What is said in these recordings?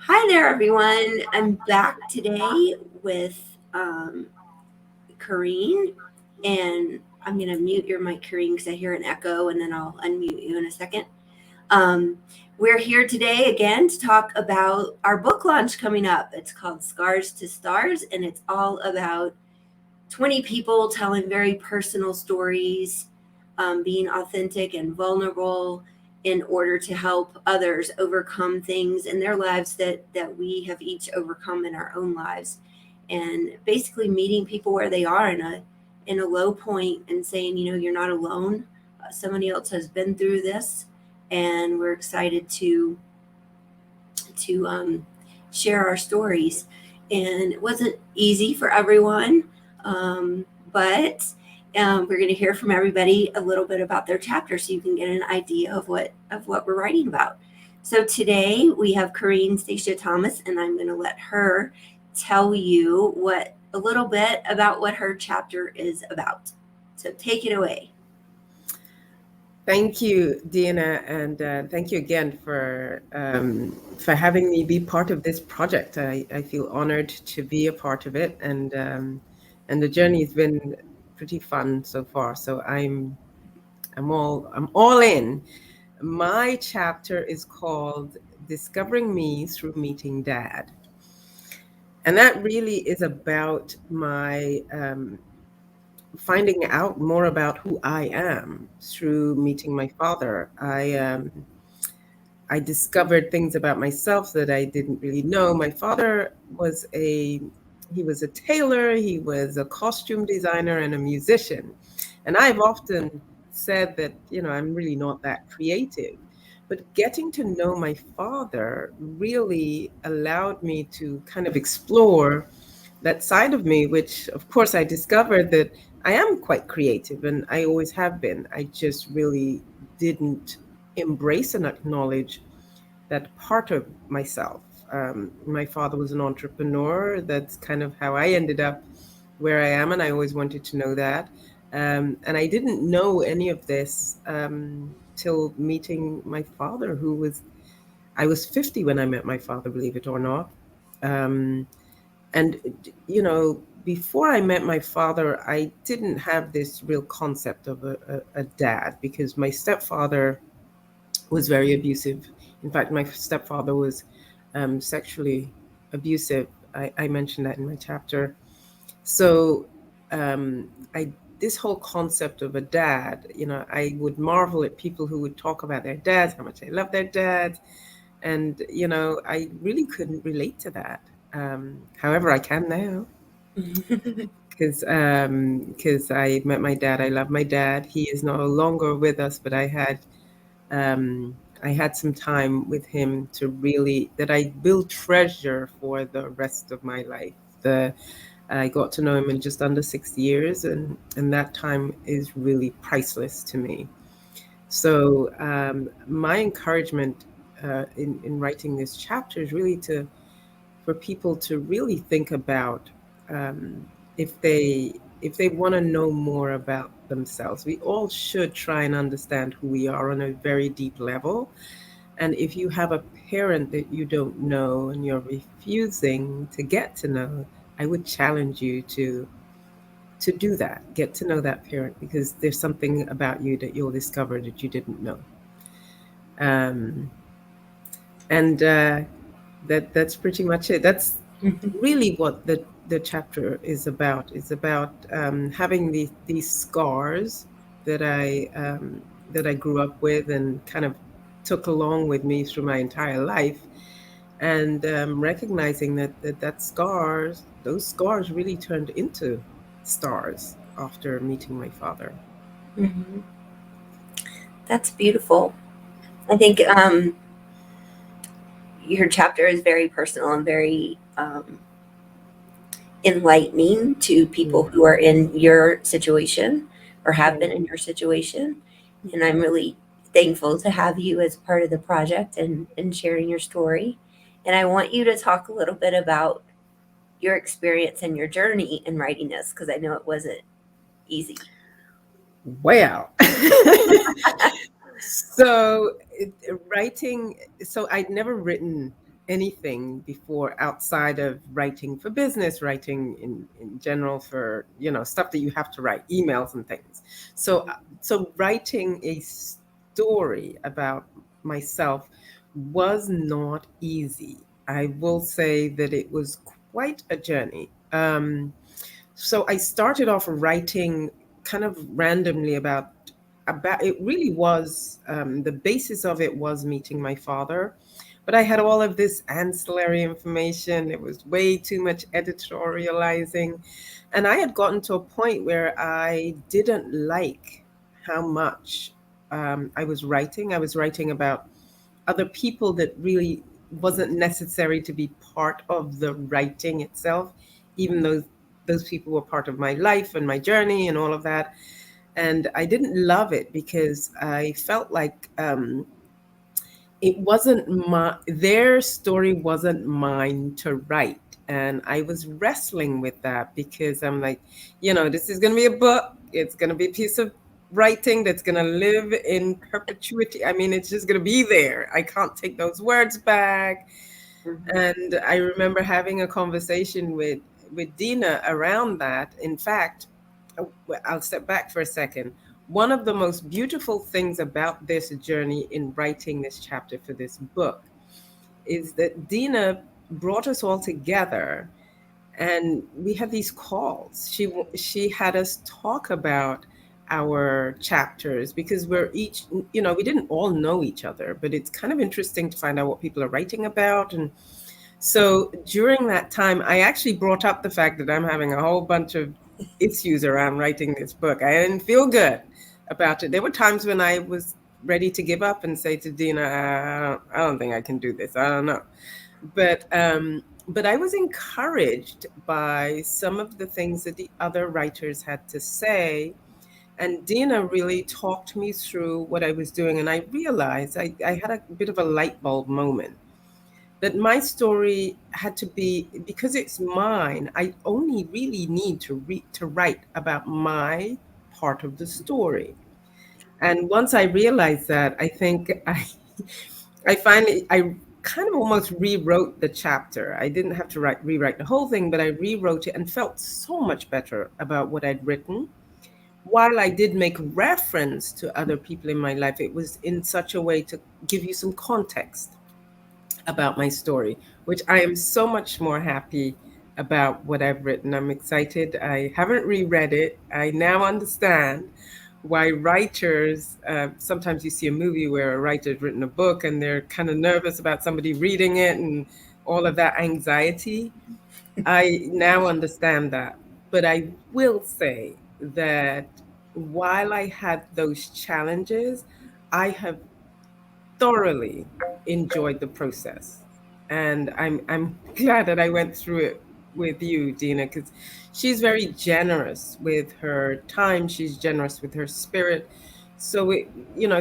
Hi there, everyone. I'm back today with Corrine, and I'm going to mute your mic, Corrine, because I hear an echo, and then I'll unmute you in a second. Um, we're here today again to talk about our book launch coming up. It's called Scars to Stars, and it's all about 20 people telling very personal stories, being authentic and vulnerable in order to help others overcome things in their lives that we have each overcome in our own lives. And basically meeting people where they are in a low point and saying, you're not alone. Somebody else has been through this, and we're excited to share our stories. And it wasn't easy for everyone, but we're going to hear from everybody a little bit about their chapter, so you can get an idea of what we're writing about. So today we have Corrine Stacia Thomas, and I'm going to let her tell you what a little bit about what her chapter is about. So take it away. Thank you, Dina, and thank you again for having me be part of this project. I feel honored to be a part of it, and the journey has been pretty fun so far. So I'm all in. My chapter is called "Discovering Me Through Meeting Dad," and that really is about my finding out more about who I am through meeting my father. I discovered things about myself that I didn't really know. My father was a tailor, he was a costume designer and a musician. And I've often said that, I'm really not that creative. But getting to know my father really allowed me to kind of explore that side of me, which of course I discovered that I am quite creative and I always have been. I just really didn't embrace and acknowledge that part of myself. My father was an entrepreneur. That's kind of how I ended up where I am, and I always wanted to know that. And I didn't know any of this till meeting my father, I was 50 when I met my father, believe it or not. Um, and, before I met my father, I didn't have this real concept of a dad because my stepfather was very abusive. In fact, my stepfather was sexually abusive. I mentioned that in my chapter. So, um, I this whole concept of a dad, I would marvel at people who would talk about their dads, how much they love their dads, and I really couldn't relate to that. However, I can now because I met my dad. I love my dad. He is no longer with us, but um, I had some time with him that I will treasure for the rest of my life. I got to know him in just under 6 years, and that time is really priceless to me. So my encouragement in writing this chapter is really for people to really think about um, if they want to know more about themselves. We all should try and understand who we are on a very deep level. And if you have a parent that you don't know and you're refusing to get to know, I would challenge you to do that. Get to know that parent because there's something about you that you'll discover that you didn't know. Um, and that's pretty much it. That's really what the chapter is about. It's about having these scars that I grew up with and kind of took along with me through my entire life, and recognizing that those scars really turned into stars after meeting my father. Mhm. That's beautiful. I think your chapter is very personal and very enlightening to people Mm. who are in your situation or have been Thank in your situation. And I'm really thankful to have you as part of the project and sharing your story. And I want you to talk a little bit about your experience and your journey in writing this because I know it wasn't easy. Well, so writing. So I'd never written. anything before outside of writing for business, writing in general for, stuff that you have to write, emails and things. So writing a story about myself was not easy. I will say that it was quite a journey. So I started off writing kind of randomly about it. Really was, the basis of it was meeting my father, but I had all of this ancillary information. It was way too much editorializing, and I had gotten to a point where I didn't like how much I was writing. I was writing about other people that really wasn't necessary to be part of the writing itself, even though those people were part of my life and my journey and all of that. And I didn't love it because I felt like it wasn't their story wasn't mine to write. And I was wrestling with that because I'm like, this is going to be a book. It's going to be a piece of writing that's going to live in perpetuity. I mean, it's just going to be there. I can't take those words back. Mhm. And I remember having a conversation with Dina around that. In fact, I'll step back for a second. One of the most beautiful things about this journey in writing this chapter for this book is that Dina brought us all together, and we had these calls. She had us talk about our chapters because we're each, we didn't all know each other, but it's kind of interesting to find out what people are writing about. And so during that time, I actually brought up the fact that I'm having a whole bunch of issues around writing this book. I didn't feel good about it. There were times when I was ready to give up and say to Dina, I don't think I can do this. I don't know. But I was encouraged by some of the things that the other writers had to say. And Dina really talked me through what I was doing. And I realized I had a bit of a light bulb moment that my story had to be, because it's mine, I only really need to write about my part of the story. And once I realized that, I think I kind of almost rewrote the chapter. I didn't have to rewrite the whole thing, but I rewrote it and felt so much better about what I'd written. While I did make reference to other people in my life, it was in such a way to give you some context about my story, which I am so much more happy about what I've written. I'm excited. I haven't reread it. I now understand why writers, sometimes you see a movie where a writer's written a book and they're kind of nervous about somebody reading it and all of that anxiety. I now understand that. But I will say that while I had those challenges, I have thoroughly enjoyed the process. And I'm glad that I went through it with you, Dina, because she's very generous with her time. She's generous with her spirit. So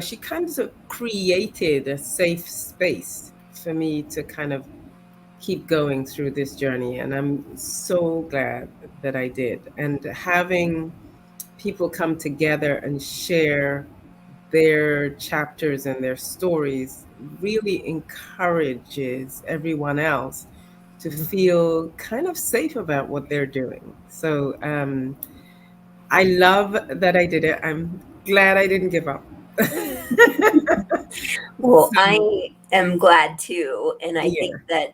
she kind of created a safe space for me to kind of keep going through this journey. And I'm so glad that I did. And having people come together and share their chapters and their stories really encourages everyone else to feel kind of safe about what they're doing. So I love that I did it. I'm glad I didn't give up. Well, So, I am glad too, and yeah,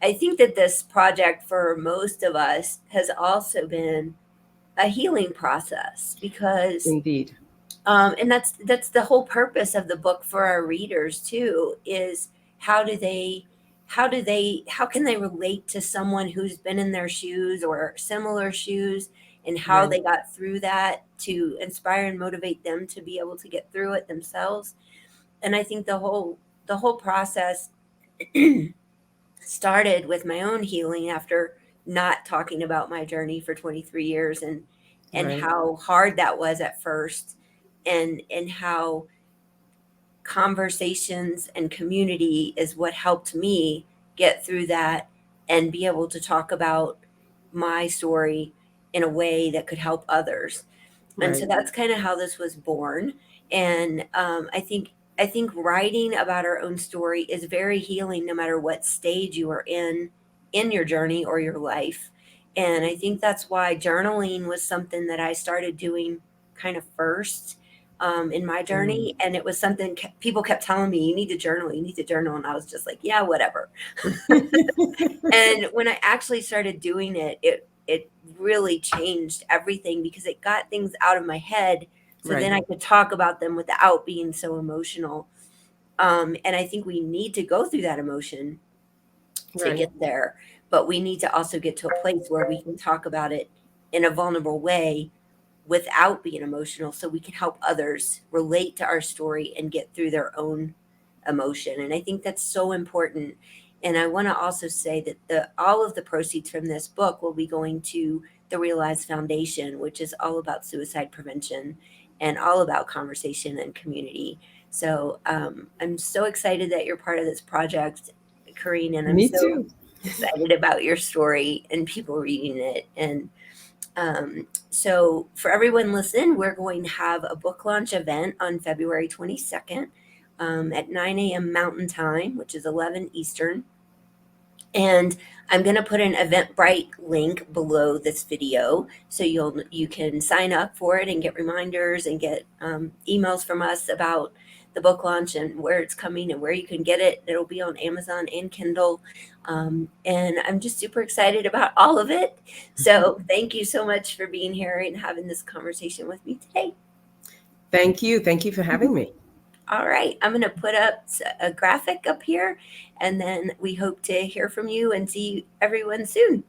I think that this project for most of us has also been a healing process because indeed. and that's the whole purpose of the book for our readers too, is how do they how can they relate to someone who's been in their shoes or similar shoes, and how Right, they got through that to inspire and motivate them to be able to get through it themselves. And I think the whole process started with my own healing after not talking about my journey for 23 years, and right, how hard that was at first, and how conversations and community is what helped me get through that and be able to talk about my story in a way that could help others. And so right, that's kind of how this was born. And I think I think writing about our own story is very healing no matter what stage you are in your journey or your life. And I think that's why journaling was something that I started doing kind of first in my Mm. journey. And it was something people kept telling me, you need to journal, you need to journal. And I was just like, yeah, whatever. And when I actually started doing it, it really changed everything because it got things out of my head so then Right, I could talk about them without being so emotional. And I think we need to go through that emotion to right, get there, but we need to also get to a place where we can talk about it in a vulnerable way without being emotional so we can help others relate to our story and get through their own emotion. And I think that's so important. And I want to also say that the all of the proceeds from this book will be going to the Realize Foundation, which is all about suicide prevention and all about conversation and community. So I'm so excited that you're part of this project, Corrine, and I'm me so too. excited about your story and people reading it. And so, for everyone listening, we're going to have a book launch event on February 22nd at 9 a.m. Mountain Time, which is 11 Eastern. And I'm going to put an Eventbrite link below this video so you can sign up for it and get reminders and get emails from us about the book launch and where it's coming and where you can get it. It'll be on Amazon and Kindle. And I'm just super excited about all of it. So thank you so much for being here and having this conversation with me today. Thank you. Thank you for having me. All right, I'm going to put up a graphic up here, and then we hope to hear from you and see everyone soon.